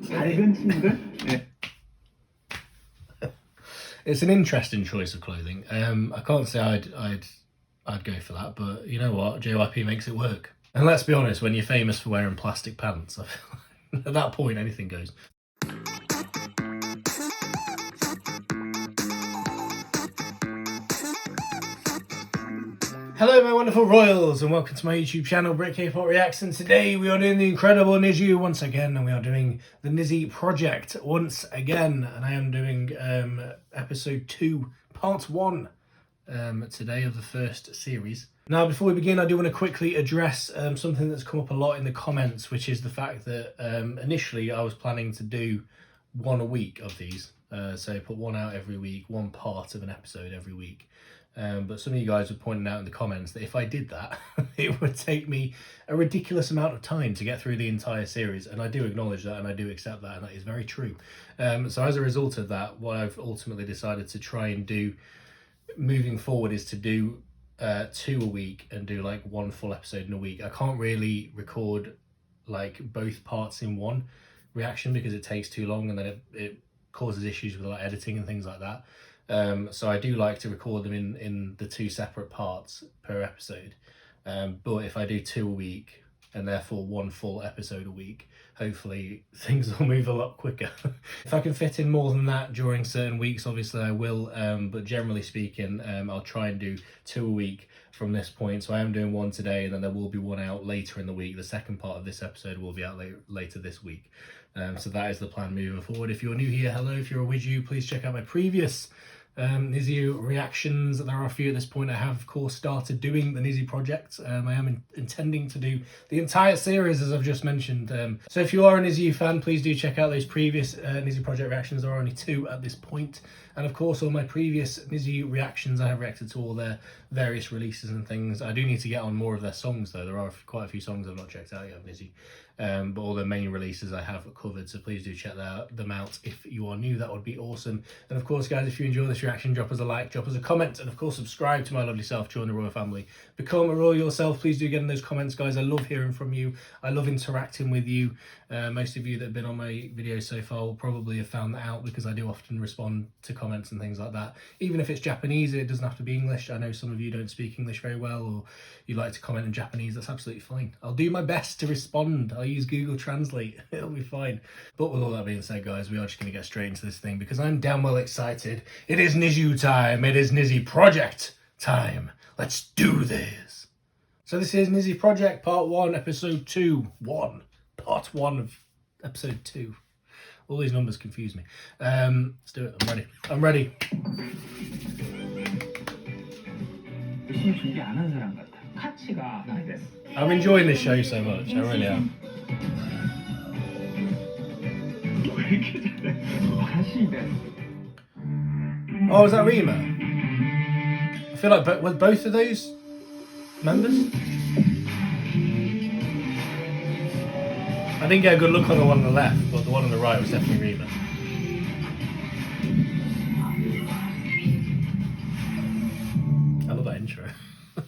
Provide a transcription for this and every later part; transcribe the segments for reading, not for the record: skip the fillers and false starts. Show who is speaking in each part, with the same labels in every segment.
Speaker 1: 밝은 친구들? 네.
Speaker 2: It's an interesting choice of clothing. I can't say I'd go for that, but you know what? JYP makes it work. And let's be honest, when you're famous for wearing plastic pants, I feel like at that point anything goes. Hello my wonderful royals and welcome to my YouTube channel Brit K-Pop Reacts, and today we are doing the incredible NiziU once again, and we are doing the Nizi Project once again, and I am doing episode 2 part 1 today of the first series. Now before we begin I do want to quickly address something that's come up a lot in the comments, which is the fact that initially I was planning to do one a week of these, so put one out every week, one part of an episode every week. But some of you guys were pointing out in the comments that if I did that, it would take me a ridiculous amount of time to get through the entire series. And I do acknowledge that and I do accept that, and that is very true. So as a result of that, what I've ultimately decided to try and do moving forward is to do 2 a week and do like one full episode in a week. I can't really record like both parts in one reaction because it takes too long, and then it causes issues with like editing and things like that. So I do like to record them in the 2 separate parts per episode, but if I do 2 a week and therefore one full episode a week, hopefully things will move a lot quicker. If I can fit in more than that during certain weeks, obviously I will, but generally speaking I'll try and do 2 a week from this point. So I am doing one today, and then there will be one out later in the week. The second part of this episode will be out later this week. So that is the plan moving forward. If you're new here, hello. If you're a NiziU, please check out my previous NiziU reactions. There are a few at this point. I have of course started doing the Nizi Project. I am intending to do the entire series as I've just mentioned. So if you are a NiziU fan, please do check out those previous Nizi Project reactions. There are only 2 at this point. And of course all my previous NiziU reactions, I have reacted to all their various releases and things. I do need to get on more of their songs though. There are quite a few songs I've not checked out yet of Nizi. But all the main releases I have covered, so please do check them out if you are new. That would be awesome. And of course guys, if you enjoy this reaction, drop us a like, drop us a comment, and of course subscribe to my lovely self, join the royal family, become a royal yourself. Please do get in those comments guys. I love hearing from you, I love interacting with you. Most of you that have been on my videos so far will probably have found that out, because I do often respond to comments and things like that, even if it's Japanese. It doesn't have to be English. I know some of you don't speak English very well, or you like to comment in Japanese. That's absolutely fine. I'll do my best to respond. I'll use Google Translate. It'll be fine. But with all that being said guys, we are just going to get straight into this thing because I'm damn well excited. It is NiziU time. It is Nizi Project time. Let's do this. So this is Nizi Project part 1 episode 2 part 1 of episode 2. All these numbers confuse me. Let's do it. I'm ready. I'm enjoying this show so much. I really am. Oh, is that Rima? I feel like with both of those members. I didn't get a good look on the one on the left, but the one on the right was definitely Rima. I love that intro.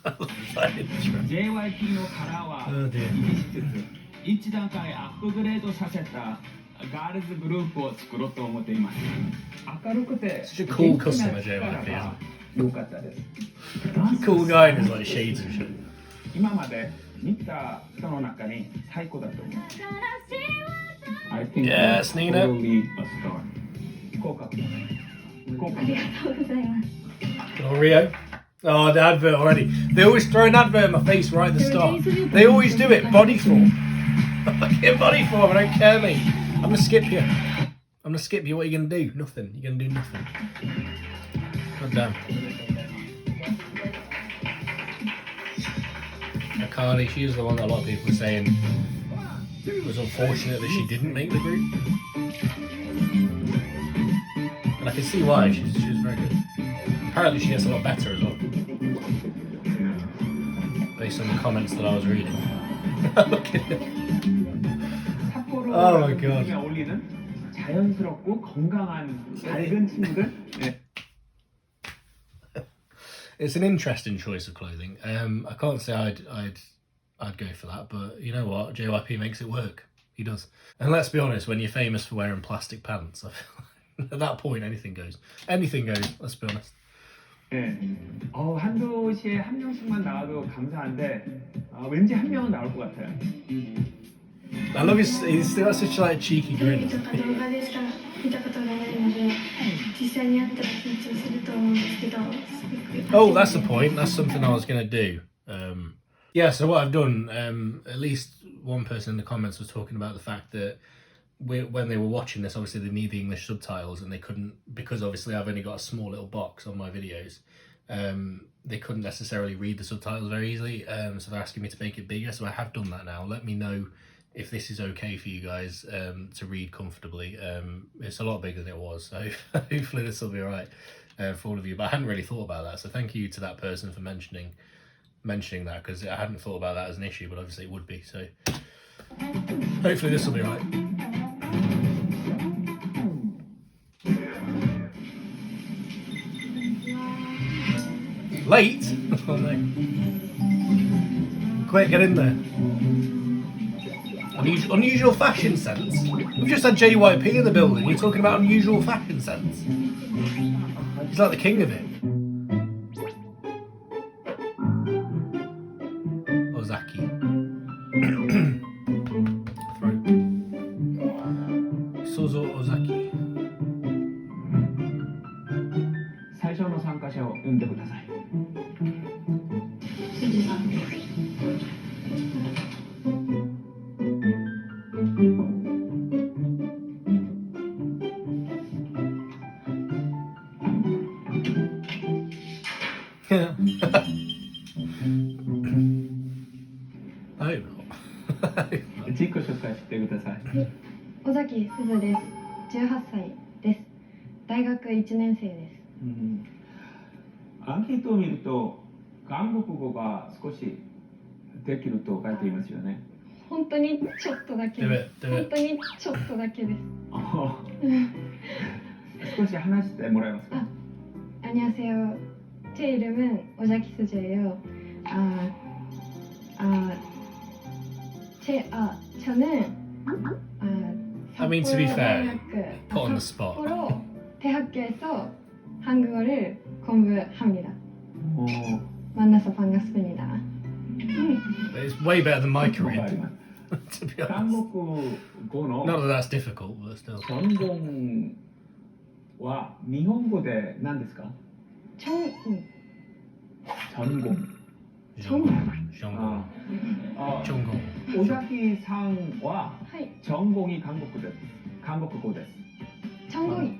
Speaker 2: I love that intro.
Speaker 1: JYP のカラーは1段階アップグレードさせたガールズグループを作ろうと思っています。明るくて
Speaker 2: Such a cool customer, JYP, isn't it?
Speaker 1: 良かったです。
Speaker 2: Cool guy in his like shades and shit.
Speaker 1: 今まで見た人の中に最高だと思う。I think
Speaker 2: Yes, Nina.
Speaker 1: Probably a star. 合格。合格。
Speaker 2: Oh, Rio. Oh, the advert already. They always throw an advert in my face right at the start. They always do it. Body form. Get body form. I don't care, mate. I'm gonna skip you. I'm gonna skip you. What are you gonna do? Nothing. You're gonna do nothing. God damn. Akali, she was the one that a lot of people were saying it was unfortunate that she didn't make the group. And I can see why. She was very good. Apparently she gets a lot better as well, based on the comments that I was reading. Look at it. Oh my god. It's an interesting choice of clothing. I can't say I'd go for that, but you know what? JYP makes it work. He does. And let's be honest, when you're famous for wearing plastic pants, at that point anything goes. Anything goes, let's be honest.
Speaker 1: 네. 한두 시에 한 명씩만 나와도 감사한데 왠지 한 명은 나올 것 같아요.
Speaker 2: I love he's still got such like cheeky
Speaker 3: テレビ
Speaker 2: grin.
Speaker 3: とか動画でしか見たことがないので、実際に会ったら緊張すると思うんですけど、すごく
Speaker 2: Oh, that's the point. That's something I was going to do. Yeah, so what I've done, at least one person in the comments was talking about the fact that when they were watching this, obviously they need the English subtitles and they couldn't, because obviously I've only got a small little box on my videos, they couldn't necessarily read the subtitles very easily, so they're asking me to make it bigger, so I have done that now. Let me know if this is okay for you guys to read comfortably. It's a lot bigger than it was, so hopefully this will be alright for all of you, but I hadn't really thought about that, so thank you to that person for mentioning that, because I hadn't thought about that as an issue, but obviously it would be, so hopefully this will be right. Late? Oh no. Quick, get in there. Unusual fashion sense. We've just had JYP in the building. You're talking about unusual fashion sense. He's like the king of it. Ozaki. Throat. Sozo Ozaki.
Speaker 1: 最初の参加者を呼んでください。
Speaker 3: すじさん。
Speaker 1: 自己紹介してください。
Speaker 3: 尾崎すずです。18歳です。大学1年生です。
Speaker 1: アンケートを見ると韓国語が少しできると書いていますよね。
Speaker 3: 本当にちょっとだけです。本当にちょっとだけです。
Speaker 1: 少し話してもらえますか。
Speaker 3: 안녕하세요. 제 이름은 오자키 스즈예요. 저는
Speaker 2: I mean, to be fair, put on the spot.
Speaker 3: 삿포로 대학교에서 한국어를 공부합니다. 만나서 반갑습니다.
Speaker 2: It's way better than my career, to be honest.
Speaker 1: 韓国語の
Speaker 2: Not that that's difficult, but still.
Speaker 1: 전공は日本語で何ですか？전공.
Speaker 2: 전공.
Speaker 1: 오자키さんは전공이 한국です。韓国語です。
Speaker 3: 전공이.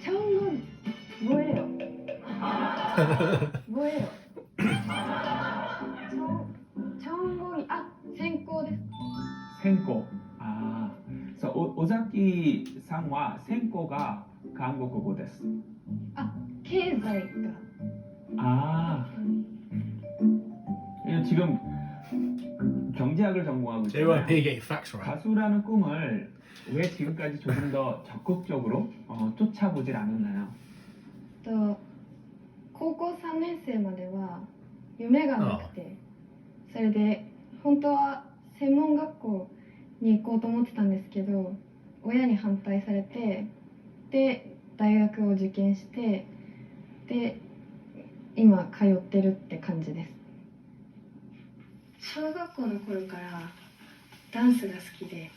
Speaker 3: 전공 뭐예요? 뭐예요? 전공이専攻です。
Speaker 1: 専攻。尾崎さんは専攻が韓国語です。
Speaker 3: 経済が。
Speaker 1: 지금 경제학을 전공하고 있잖아요.
Speaker 2: JYP get your facts right.
Speaker 1: 가수라는 꿈을 왜 지금까지 조금 더 적극적으로 쫓아보질 않았나요?
Speaker 3: 高校3年生までは夢がなくて、それで本当は専門学校に行こうと思ってたんですけど、親に反対されて、で大学を受験して、で今通ってるって感じです。小学校の頃からダンスが好きで、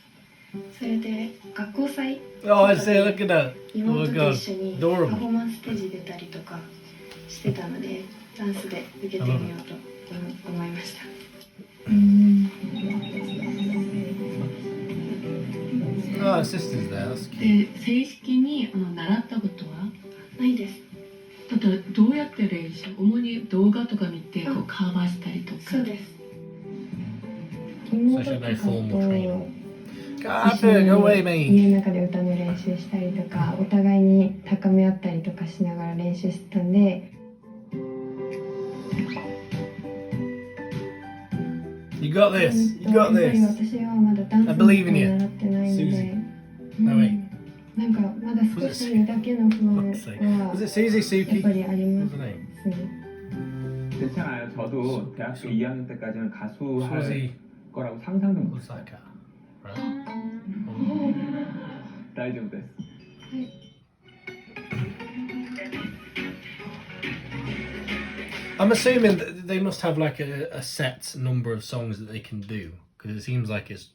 Speaker 3: それで学校祭とかで妹と一緒にパフォーマンスステージ出たりとかしてたので、ダンスで受けてみようと思いました。
Speaker 2: Sisters there. That's cute.
Speaker 4: 正式に習ったことは
Speaker 3: ないです。
Speaker 4: だってどうやって練習？主に動画とか見てこうカバーしたりとか。
Speaker 3: そうです。
Speaker 2: 妹とかと家
Speaker 3: の中で歌の練習したりとか、お互いに高め合ったりとかしながら練習してたんで。
Speaker 2: You got this. You got this.
Speaker 3: 私はまだダンスを習ってないので、なんかまだ少しだけの不安はやっぱりあります。
Speaker 1: 괜찮아요. 저도 대학교 2학년 때까지는 가수할 거라고 상상도 못
Speaker 2: What's
Speaker 1: 했어요.
Speaker 2: that cat? Right.
Speaker 1: 大丈夫です。
Speaker 2: I'm assuming that they must have like a set number of songs that they can do, because it seems like it's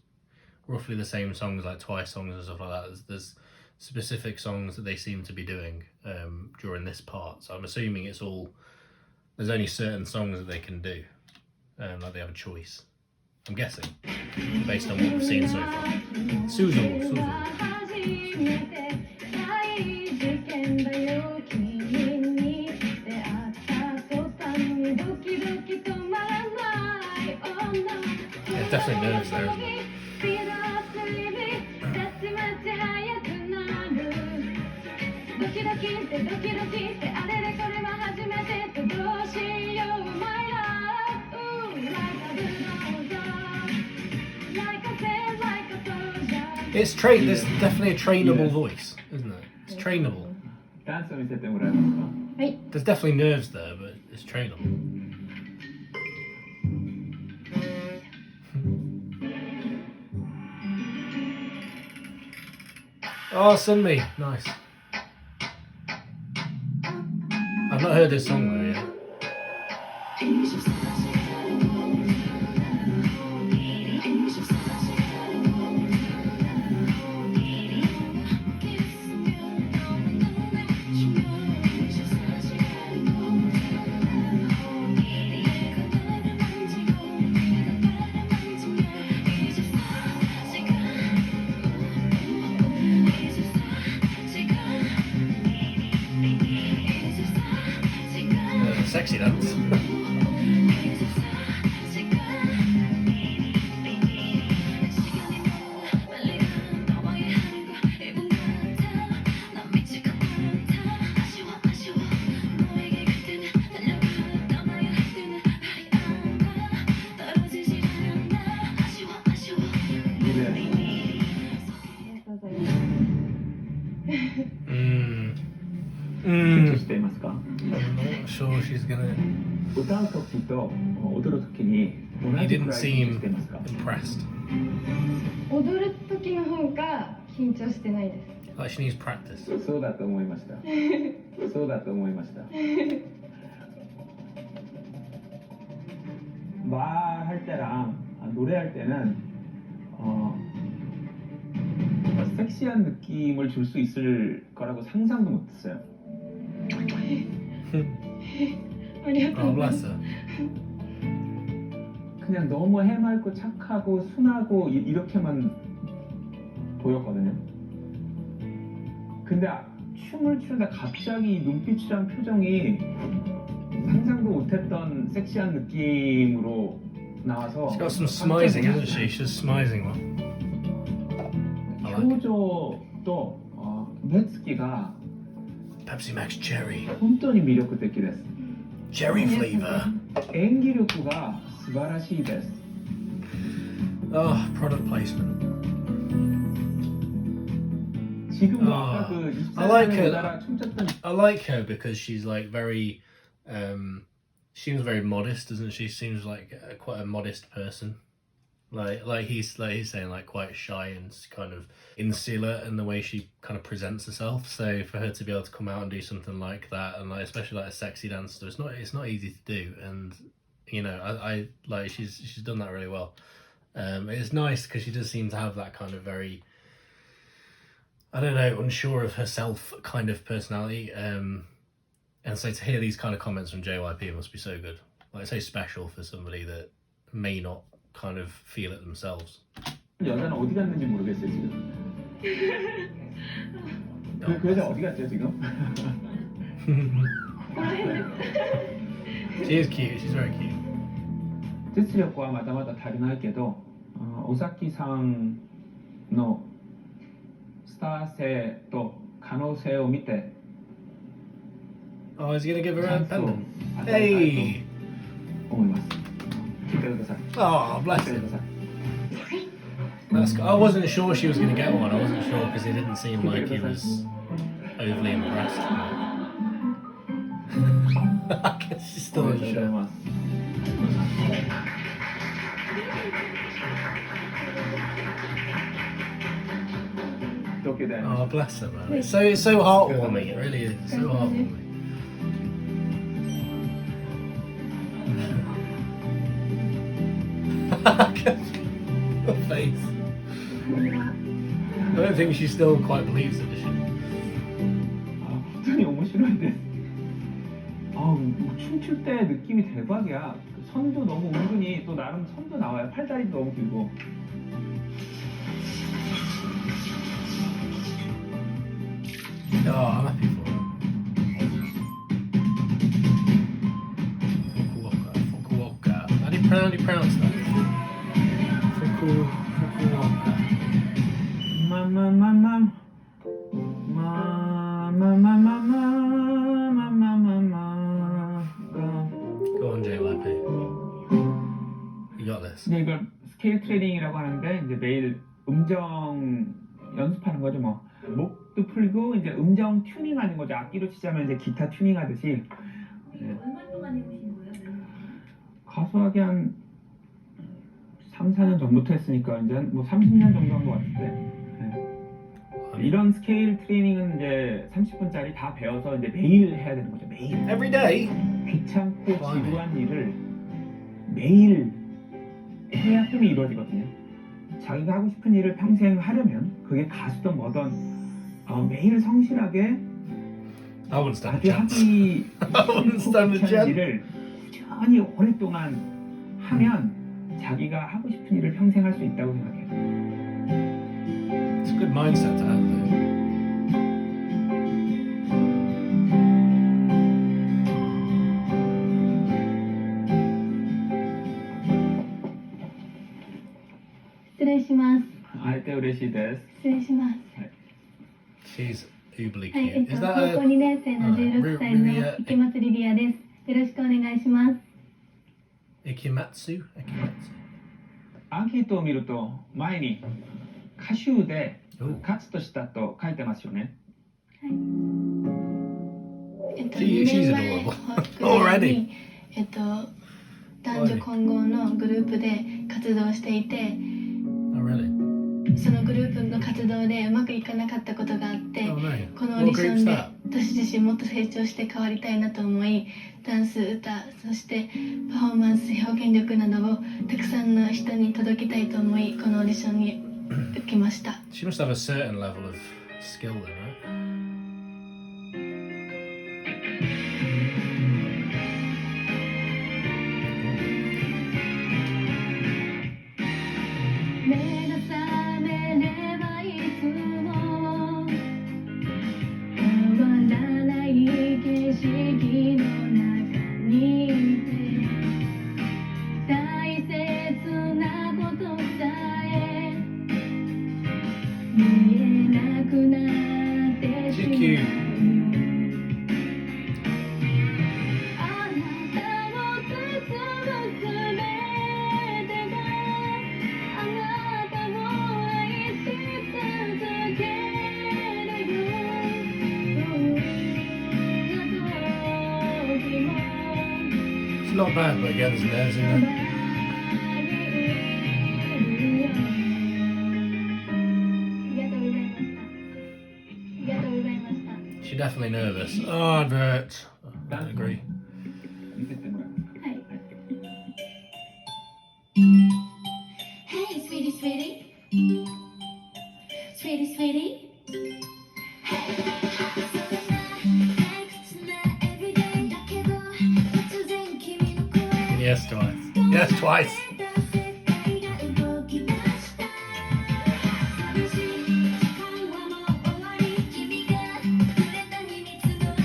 Speaker 2: roughly the same songs, like Twice songs and stuff like that. There's specific songs that they seem to be doing during this part, so I'm assuming it's all, there's only certain songs that they can do, like they have a choice. I'm guessing, based on what we've seen so far. Suzu. Yeah, definitely nerves there, isn't it? There's definitely a trainable voice, isn't it? It's trainable.
Speaker 1: ダンスを見せてもらえますか？
Speaker 2: There's definitely nerves there, but it's trainable. Oh, Sunmi, nice. I've not heard this song though yet. Sexy dance.
Speaker 1: 緊張していますか？
Speaker 2: I'm not sure she's gonna.
Speaker 1: 歌う時と踊る時に同
Speaker 2: He
Speaker 1: じく
Speaker 2: didn't
Speaker 1: らい緊張
Speaker 2: seem
Speaker 1: していますか？
Speaker 2: impressed.
Speaker 3: 踊る時の方が緊張してないです。
Speaker 2: Like she needs practice.
Speaker 1: そうだと思いました。そうだと思いました。 말할 때랑 노래할 때는 섹시한 느낌을 줄 수 있을 거라고 상상도 못했어요.
Speaker 3: ありがと
Speaker 2: Oh,
Speaker 3: うございま
Speaker 2: bless
Speaker 3: す。
Speaker 2: her.
Speaker 1: 그냥 너무 해맑고 착하고 순하고 이렇게만 보였거든요. 근데 춤을 추는데 갑자기 눈빛이랑 표정이 상상도 못했던 섹시한 느낌으로 나와서
Speaker 2: She's got some smizing, hasn't she? She's smizing one. I like it.
Speaker 1: 표정도目つきが
Speaker 2: Pepsi Max Cherry.
Speaker 1: 本当に魅力的です
Speaker 2: Cherry flavor.
Speaker 1: 演技力が素晴らしいです
Speaker 2: Oh, product placement.
Speaker 1: 지금도 아까 그
Speaker 2: I like
Speaker 1: 24년에
Speaker 2: her.
Speaker 1: 우리나라 춤췄던
Speaker 2: I like her because she's like very, she seems very modest, doesn't she? She seems like quite a modest person. Like he's saying, like quite shy and kind of insular in the way she kind of presents herself. So for her to be able to come out and do something like that, and like especially like a sexy dance, it's not easy to do. And you know, I like she's done that really well. It's nice because she does seem to have that kind of very, I don't know, unsure of herself kind of personality. And so to hear these kind of comments from JYP must be so good. Like so special for somebody that may not kind of feel it themselves.
Speaker 1: 여자는 어디 갔는지 모르겠어요 지금 그 여자 어디 갔죠 지금?
Speaker 2: She is cute. She's very cute.
Speaker 1: 実力はまだまだ足りないけど尾崎さんのスター性と可能性を見て
Speaker 2: Oh, is he gonna give her a
Speaker 1: チャンスを
Speaker 2: pendant?
Speaker 1: 与えたい
Speaker 2: Hey!
Speaker 1: と思います聞いてください
Speaker 2: Oh, bless
Speaker 1: 聞いてく
Speaker 2: him.
Speaker 1: ださい
Speaker 2: That's. I wasn't sure she was gonna get one. I wasn't sure because it didn't seem like he was overly impressed. I guess she's
Speaker 1: お
Speaker 2: still
Speaker 1: めでとうござい
Speaker 2: unsure.
Speaker 1: ます東京大
Speaker 2: Oh, bless her, man. It's so heartwarming. It really is. It's so heartwarming. Her face. I don't think she still quite believes it, does she?
Speaker 1: 本当に面白いです。춤출 때 느낌이 대박이야. 선도 너무 은근히 또 나름 선도 나와요. 팔다리도 너무 길고.
Speaker 2: Oh, I'm happy for her. Fukuoka. How do you pronounce that? Fukuoka. Go on, JYP. You got this.
Speaker 1: 근데 이걸 스케일 트레이닝이라고 하는데 이제 매일 음정 연습하는 거죠 뭐. 목도 풀고 이제 음정 튜닝하는 거죠. 악기로 치자면 이제 기타 튜닝하듯이.
Speaker 5: 얼마 동안 해보신 거예요?
Speaker 1: 가수하기 한 3, 4년 전부터 했으니까 이제 뭐 30년 정도 한 것 같은데. 이런 스케일 트레이닝은 이제 30분짜리 다 배워서 이제 매일 해야 되는 거죠. 매일.
Speaker 2: Every day?
Speaker 1: 귀찮고 지루한 일을 매일 해야 꿈이 이루어지거든요. 자기가 하고 싶은 일을 평생 하려면 그게 가수든 뭐든 매일 성실하게
Speaker 2: I wouldn't stand a
Speaker 1: 아주
Speaker 2: chance.
Speaker 1: 하기
Speaker 2: I wouldn't stand a
Speaker 1: 싫고
Speaker 2: chance.
Speaker 1: 일을 꾸준히 오랫동안 하면 자기가 하고 싶은 일을 평생 할 수 있다고 생각해요.
Speaker 2: It's a good mindset to have, though.
Speaker 1: 아이 때嬉しいです。
Speaker 3: 失礼します。
Speaker 2: She's uberly
Speaker 3: はい、
Speaker 2: cute. Is
Speaker 3: 高
Speaker 2: that
Speaker 3: 校
Speaker 2: a...
Speaker 3: 2年生の16歳の
Speaker 2: Ruria-
Speaker 3: 池松リリアです。よろしくお願いします。
Speaker 2: Ikimatsu? Ikimatsu.
Speaker 1: アンケートを見ると前に歌手で
Speaker 2: Oh.
Speaker 1: カツとしたと書いてますよね。
Speaker 2: She's
Speaker 3: 2年前
Speaker 2: adorable.
Speaker 3: くらい
Speaker 2: Already.
Speaker 3: に男女混合のグループで活動していて、
Speaker 2: Oh, really?
Speaker 3: そのグループの活動でうまくいかなかったことがあって、
Speaker 2: Oh, no.
Speaker 3: このオー
Speaker 2: What
Speaker 3: ディショ
Speaker 2: group's
Speaker 3: ンで
Speaker 2: that?
Speaker 3: 私自身もっと成長して変わりたいなと思い、ダンス、歌、そしてパフォーマンス、表現力などをたくさんの人に届けたいと思い、このオーディションに受けました。
Speaker 2: She must have a certain level of skill then, right?
Speaker 3: 目が覚めればいつも変わらない景色の中にいて、大切なことさえ見えなくなってしまうよ。 あなたを包むすべてがあなたを愛し続けるよ。どんな時も
Speaker 2: It's not bad, but again, it's nerves in
Speaker 3: そば
Speaker 2: there.
Speaker 3: にいるよ。ありがとうございました。ありがとうございました。
Speaker 2: She's definitely nervous. Oh, advert. I agree.
Speaker 1: 見せてもらう。
Speaker 3: はい。
Speaker 5: Hey, sweetie, sweetie. Sweetie, sweetie. Hey, それが退屈な everyday だけど、突然君の声
Speaker 2: Yes, twice. Yes, twice.
Speaker 5: 世界が動き出した寂しい時間はもう終わり君がくれた秘密の味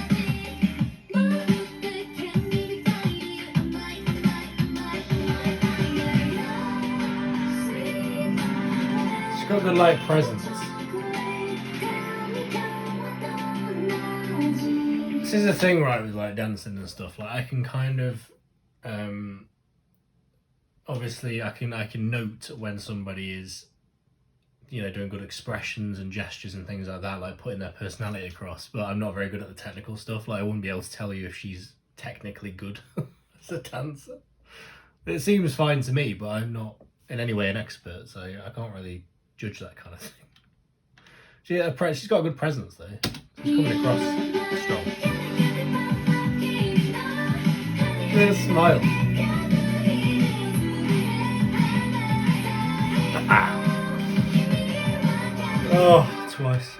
Speaker 5: もっと can be beside you 甘い甘い甘い甘い甘い Sweet
Speaker 2: She's got good, like, presence. This is the thing, right, with like dancing and stuff. Like, I can kind of, obviously, I can note when somebody is, you know, doing good expressions and gestures and things like that, like putting their personality across. But I'm not very good at the technical stuff. Like, I wouldn't be able to tell you if she's technically good as a dancer. It seems fine to me, but I'm not in any way an expert, so I can't really judge that kind of thing. She's got a good presence though. She's coming across strong. Yeah, smile. Oh, twice.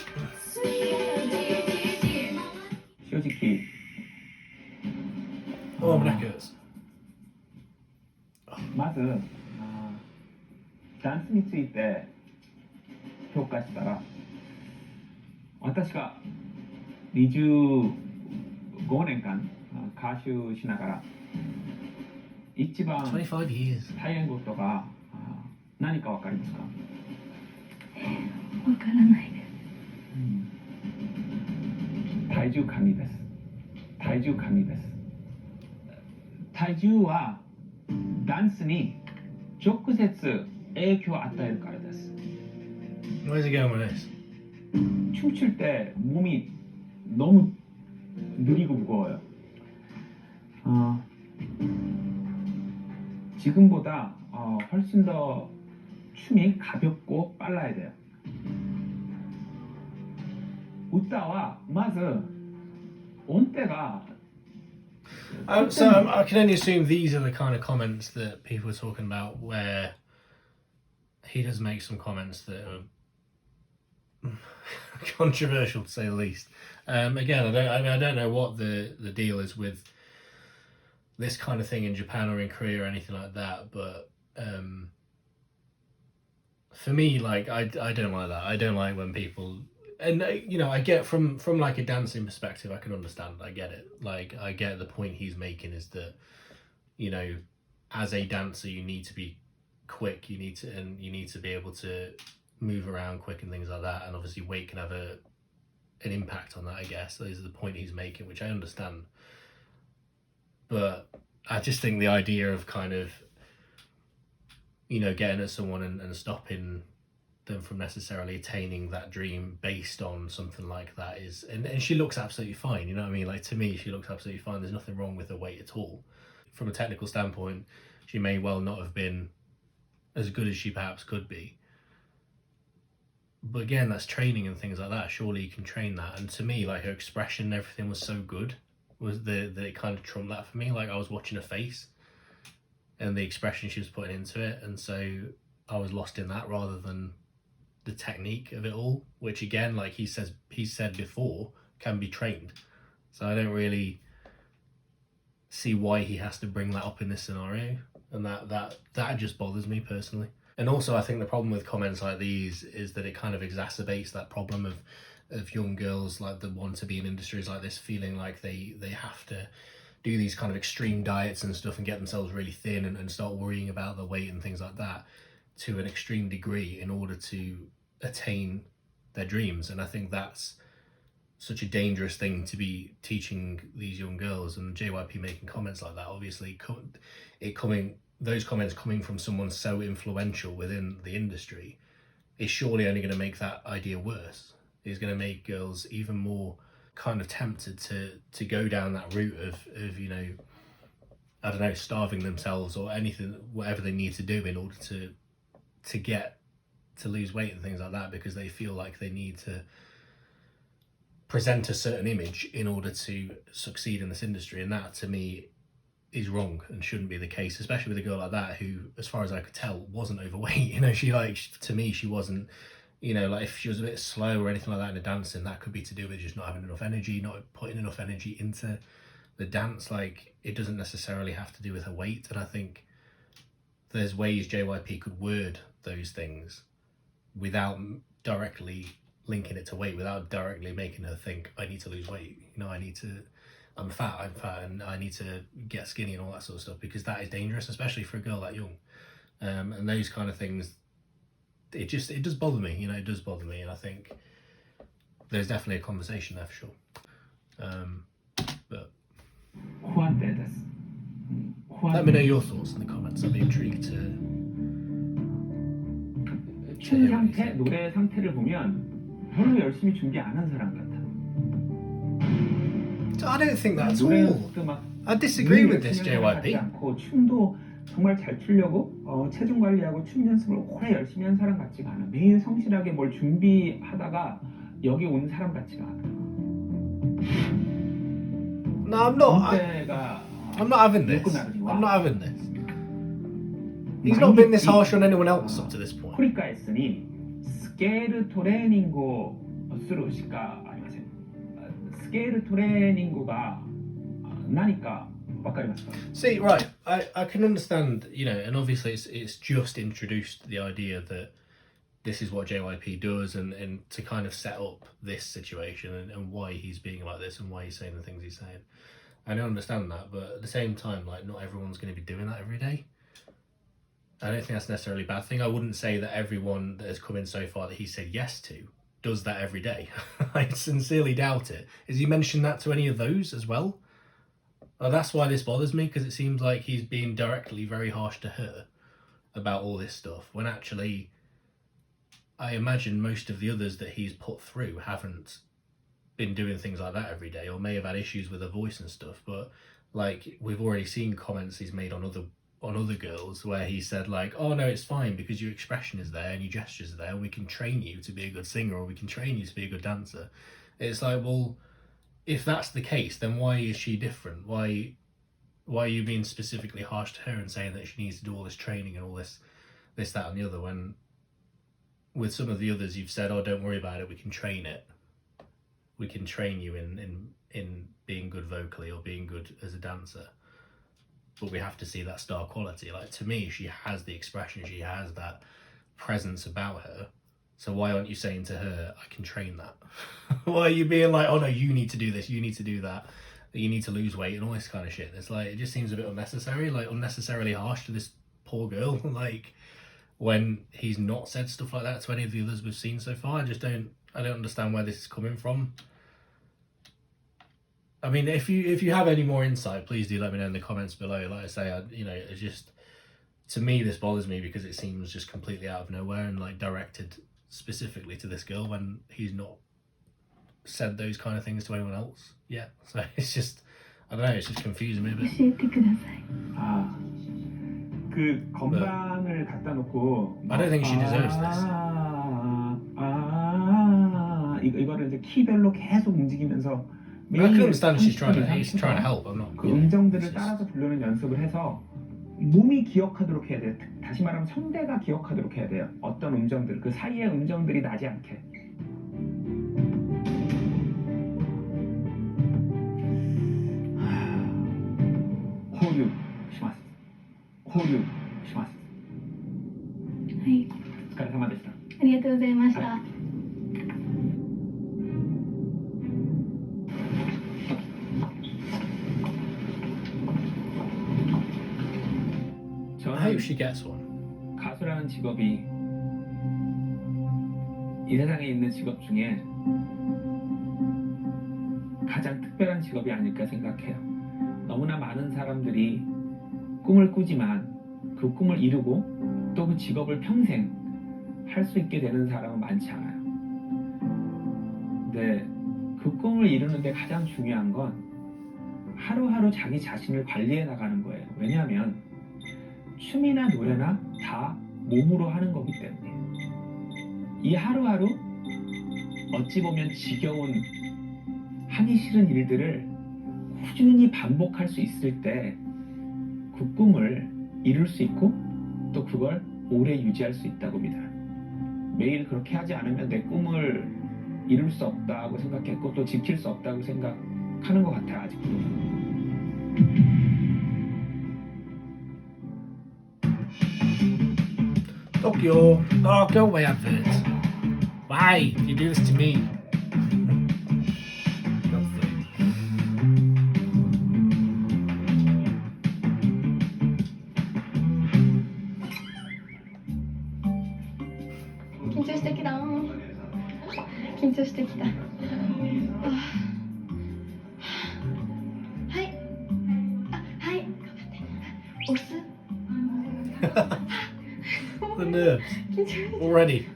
Speaker 1: 솔직히
Speaker 2: Oh, my neck hurts.
Speaker 1: まずダンスについて評価したら、私が25年間歌手しながら一番
Speaker 2: 25 years.
Speaker 1: 大変ことが何かわかりますか？
Speaker 3: わからないです。
Speaker 1: 体重管理です。体重管理です。体重はダンスに直接影響を与えるからです。
Speaker 2: Where's he going with this?
Speaker 1: 춤출 때 몸이 너무 느리고 무거워요. 지금보다 훨씬 더 춤이 가볍고 빨라야 돼요. 웃다와 맞아 온때가
Speaker 2: So I can only assume these are the kind of comments that people are talking about, where he does make some comments that are controversial to say the least. Again, I don't know what the deal is with this kind of thing in Japan or in Korea or anything like that, but for me, like I don't like that. I don't like when people, and you know, I get from like a dancing perspective, I can understand. I get it. Like I get the point he's making is that, you know, as a dancer, you need to be quick. You need to be able to move around quick and things like that. And obviously, weight can have an impact on that. I guess those are the point he's making, which I understand. But I just think the idea of kind of, you know, getting at someone and stopping them from necessarily attaining that dream based on something like that is, and she looks absolutely fine, you know what I mean? Like, to me, she looks absolutely fine. There's nothing wrong with her weight at all. From a technical standpoint, she may well not have been as good as she perhaps could be. But again, that's training and things like that. Surely you can train that. And to me, like, her expression and everything was so good. Was it kind of trumped that for me. Like, I was watching her face and the expression she was putting into it, and so I was lost in that rather than the technique of it all, which again, like he said before, can be trained. So I don't really see why he has to bring that up in this scenario, and that just bothers me personally. And also, I think the problem with comments like these is that it kind of exacerbates that problem of young girls like that want to be in industries like this feeling like they have to do these kind of extreme diets and stuff and get themselves really thin and start worrying about their weight and things like that to an extreme degree in order to attain their dreams. And I think that's such a dangerous thing to be teaching these young girls, and JYP making comments like that, obviously those comments coming from someone so influential within the industry is surely only going to make that idea worse. It's going to make girls even more kind of tempted to go down that route of, you know, I don't know, starving themselves or anything, whatever they need to do in order to get to lose weight and things like that, because they feel like they need to present a certain image in order to succeed in this industry. And that, to me, is wrong and shouldn't be the case, especially with a girl like that who, as far as I could tell, wasn't overweight. You know, to me, she wasn't, you know, like if she was a bit slow or anything like that in the dancing, that could be to do with just not having enough energy, not putting enough energy into the dance. Like, it doesn't necessarily have to do with her weight. And I think there's ways JYP could word those things without directly linking it to weight, without directly making her think, I need to lose weight, you know, I'm fat and I need to get skinny and all that sort of stuff, because that is dangerous, especially for a girl that young. And those kind of things, it does bother me, you know, it does bother me. And I think there's definitely a conversation there for sure. But let me know your thoughts in the comments. I'll be intrigued to
Speaker 1: 춤 상태, 노래 상태를 보면 별로 열심히 준비 안 한 사람 같아.
Speaker 2: I don't think that's all. I disagree with this, JYP.
Speaker 1: 춤도 정말 잘 추려고 체중 관리하고 춤 연습을 오래 열심히 한 사람 같지가 않아. 매일 성실하게 뭘 준비하다가 여기 온 사람 같지가 않아.
Speaker 2: No, I'm not.
Speaker 1: 문제가
Speaker 2: I'm not having this.
Speaker 1: 욕구나르니와
Speaker 2: I'm not having this. He's not been this harsh on anyone else up to this point.
Speaker 1: 繰り返すにスケールトレーニングをするしかありません。スケールトレーニングが何かわかりますか？
Speaker 2: See, right, I can understand, you know, and obviously it's just introduced the idea that this is what JYP does and to kind of set up this situation and why he's being like this and why he's saying the things he's saying. I don't understand that, but at the same time, like, not everyone's going to be doing that every day. I don't think that's necessarily a bad thing. I wouldn't say that everyone that has come in so far that he said yes to does that every day. I sincerely doubt it. Has he mentioned that to any of those as well? Oh, that's why this bothers me, because it seems like he's being directly very harsh to her about all this stuff, when actually I imagine most of the others that he's put through haven't been doing things like that every day, or may have had issues with her voice and stuff. But like, we've already seen comments he's made on other girls where he said like, oh no, it's fine because your expression is there and your gestures are there and we can train you to be a good singer, or we can train you to be a good dancer. It's like, well, if that's the case, then why is she different? Why are you being specifically harsh to her and saying that she needs to do all this training and all this, that and the other, when with some of the others you've said, oh, don't worry about it, we can train it. We can train you in being good vocally or being good as a dancer. But we have to see that star quality. Like, to me, she has the expression, she has that presence about her. So why aren't you saying to her, I can train that? Why are you being like, oh no, you need to do this, you need to do that, you need to lose weight and all this kind of shit? It's like, it just seems a bit unnecessary, like unnecessarily harsh to this poor girl. Like, when he's not said stuff like that to any of the others we've seen so far. I don't understand where this is coming from. I mean, if you have any more insight, please do let me know in the comments below. Like I say, it's just, to me, this bothers me because it seems just completely out of nowhere and like directed specifically to this girl when he's not said those kind of things to anyone else yet. So it's just, I don't know, it's just confusing me a bit.
Speaker 3: 教えてください。
Speaker 1: 그 건반을 갖다 놓고
Speaker 2: I don't think she deserves this.
Speaker 1: 이거를 이제 키별로 계속 움직이면서
Speaker 2: I can understand he's trying to help. I'm not.
Speaker 1: 그 음정들을 따라서 부르는 연습을 해서 몸이 기억하도록 해야 돼. 다시 말하면 성대가 기억하도록 해야 돼요. 어떤 음정들, 그 사이의 음정들이 나지 않게. 호류 시마스. 호류 시마스.
Speaker 3: はい、
Speaker 1: お疲れ様でした。
Speaker 3: ありがとうございました。
Speaker 2: I hope she gets one.
Speaker 1: 가수라는 직업이 이 세상에 있는 직업 중에 가장 특별한 직업이 아닐까 생각해요. 너무나 많은 사람들이 꿈을 꾸지만 그 꿈을 이루고 또 그 직업을 평생 할 수 있게 되는 사람은 많지 않아요. 근데 그 꿈을 이루는데 가장 중요한 건 하루하루 자기 자신을 관리해 나가는 거예요. 왜냐하면 춤이나 노래나 다 몸으로 하는 거기 때문에 이 하루하루 어찌 보면 지겨운 하기 싫은 일들을 꾸준히 반복할 수 있을 때 그 꿈을 이룰 수 있고 또 그걸 오래 유지할 수 있다고 믿어요. 매일 그렇게 하지 않으면 내 꿈을 이룰 수 없다고 생각했고 또 지킬 수 없다고 생각하는 것 같아요. 아직도.
Speaker 2: Go away, advert. Why? You do this to me. The nerves. Already.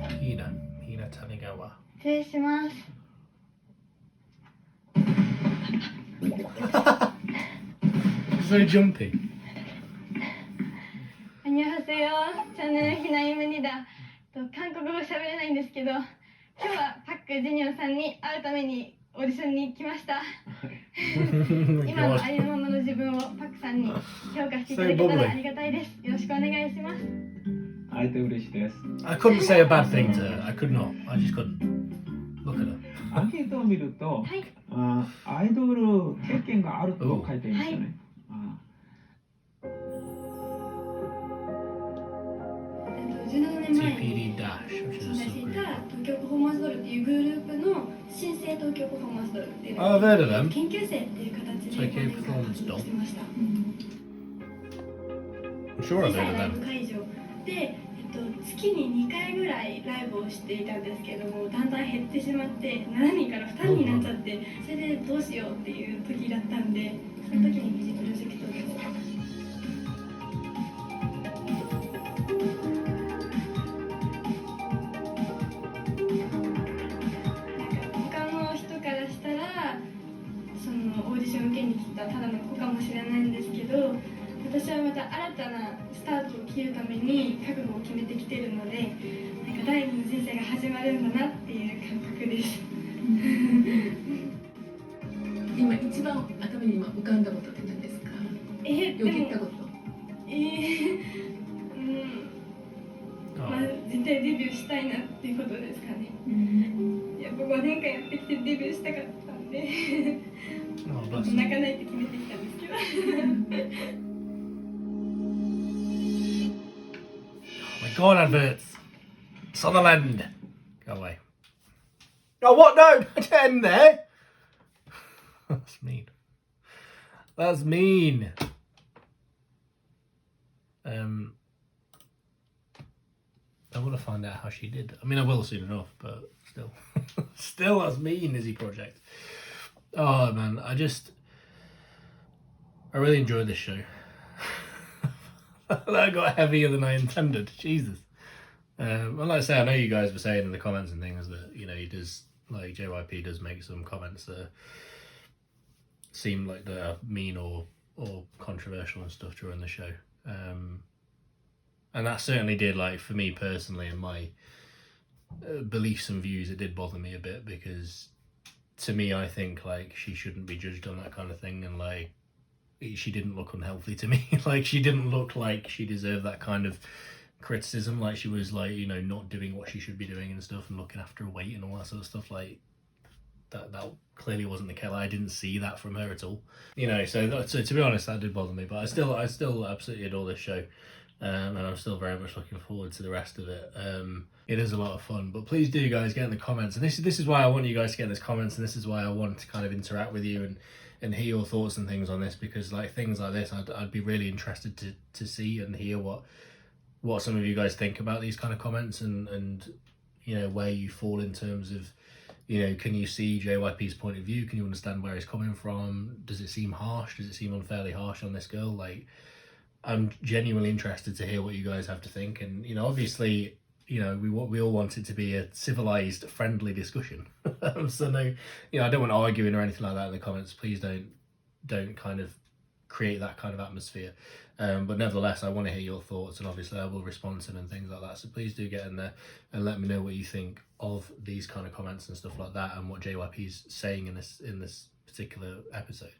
Speaker 2: Hina Tanigawa.
Speaker 3: 失礼します。
Speaker 2: very jumpy.
Speaker 3: アニョハセヨチャンネルひなゆめにだ韓国語喋れないんですけど今日はパックジュニョンさんに会うためにオーディションに来ました今のありのままの自分をパックさんに評価していただけたらありがたいです。よろしくお願いします。
Speaker 1: 会えて嬉しいです。
Speaker 2: I couldn't say a bad thing to her. I could not. I just couldn't. Look at her.
Speaker 1: アンケートを見ると、
Speaker 3: はい
Speaker 1: アイドル経験があると書いていましたね。
Speaker 3: 17年前
Speaker 2: TPD Dash, which
Speaker 3: 新
Speaker 2: is
Speaker 3: 出
Speaker 2: a
Speaker 3: してい
Speaker 2: subgroup.
Speaker 3: た東京パフォーマンスドールっていうグループの新生東京パフォーマンスドールっていう
Speaker 2: Oh, I've heard of them.
Speaker 3: 研究生っていう形で
Speaker 2: Tokyo
Speaker 3: 5年間
Speaker 2: Performance
Speaker 3: 活動してました。
Speaker 2: I'm sure I've
Speaker 3: 小
Speaker 2: heard
Speaker 3: さい
Speaker 2: of
Speaker 3: ライブ
Speaker 2: them.
Speaker 3: 会場で、月に2回ぐらいライブをしていたんですけどもだんだん減ってしまって7人から2人になっちゃってそれでどうしようっていう時だったんでその時にニジプロジェクトを他の人からしたらそのオーディション受けに来たただの子かもしれないんですけど私はまた新たなスタートを切るために覚悟を決めてきてるのでなんか第二の人生が始まるんだなっていう感覚です
Speaker 4: 今一番頭に今浮かんだことって何ですか？
Speaker 3: でも
Speaker 4: よぎったこと。
Speaker 3: まあ絶対デビューしたいなっていうことですかね。やっぱ5年間やってきてデビューしたかったんで
Speaker 2: Oh, bless
Speaker 3: 泣
Speaker 2: her.
Speaker 3: かないって決めてきたんですけど
Speaker 2: My God, adverts. Sutherland. Go away. Oh, what? No, don't end there. That's mean. That's mean. I want to find out how she did. I mean, I will soon enough, but still. Still, that's mean, Nizi Project. Oh, man, I really enjoyed this show. That got heavier than I intended. Jesus. And like I say, I know you guys were saying in the comments and things that, you know, he does, like, JYP does make some comments that seem like they're mean or controversial and stuff during the show. And that certainly did, like, for me personally and my beliefs and views, it did bother me a bit because to me, I think, like, she shouldn't be judged on that kind of thing and, like, she didn't look unhealthy to me. Like, she didn't look like she deserved that kind of criticism. Like, she was, like, you know, not doing what she should be doing and stuff and looking after her weight and all that sort of stuff. Like, that clearly wasn't the case. Like, I didn't see that from her at all. You know, so to be honest, that did bother me. But I still absolutely adore this show. And I'm still very much looking forward to the rest of it. It is a lot of fun. But please do, guys, get in the comments. And this is why I want you guys to get in those comments. And this is why I want to kind of interact with you and hear your thoughts and things on this, because like things like this I'd be really interested to see and hear what some of you guys think about these kind of comments and you know where you fall in terms of, you know, can you see JYP's point of view? Can you understand where he's coming from? Does it seem harsh? Does it seem unfairly harsh on this girl? Like, I'm genuinely interested to hear what you guys have to think. And, you know, obviously, you know, we all want it to be a civilized, friendly discussion. So no, you know, I don't want arguing or anything like that in the comments. Please don't kind of create that kind of atmosphere. But nevertheless, I want to hear your thoughts, and obviously I will respond to them and things like that. So please do get in there and let me know what you think of these kind of comments and stuff like that, and what JYP's saying in this particular episode.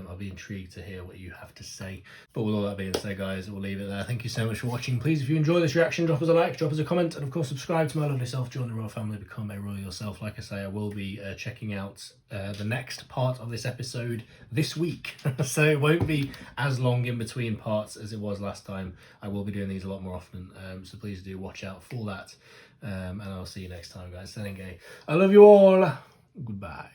Speaker 2: I'll be intrigued to hear what you have to say. But with all that being said, guys, we'll leave it there. Thank you so much for watching. Please, if you enjoy this reaction, drop us a like, drop us a comment, and of course subscribe to my lovely self, join the royal family, become a royal yourself. Like I say, I will be checking out the next part of this episode this week. So it won't be as long in between parts as it was last time. I will be doing these a lot more often, so please do watch out for that. And I'll see you next time, guys. Sending I love you all. Goodbye.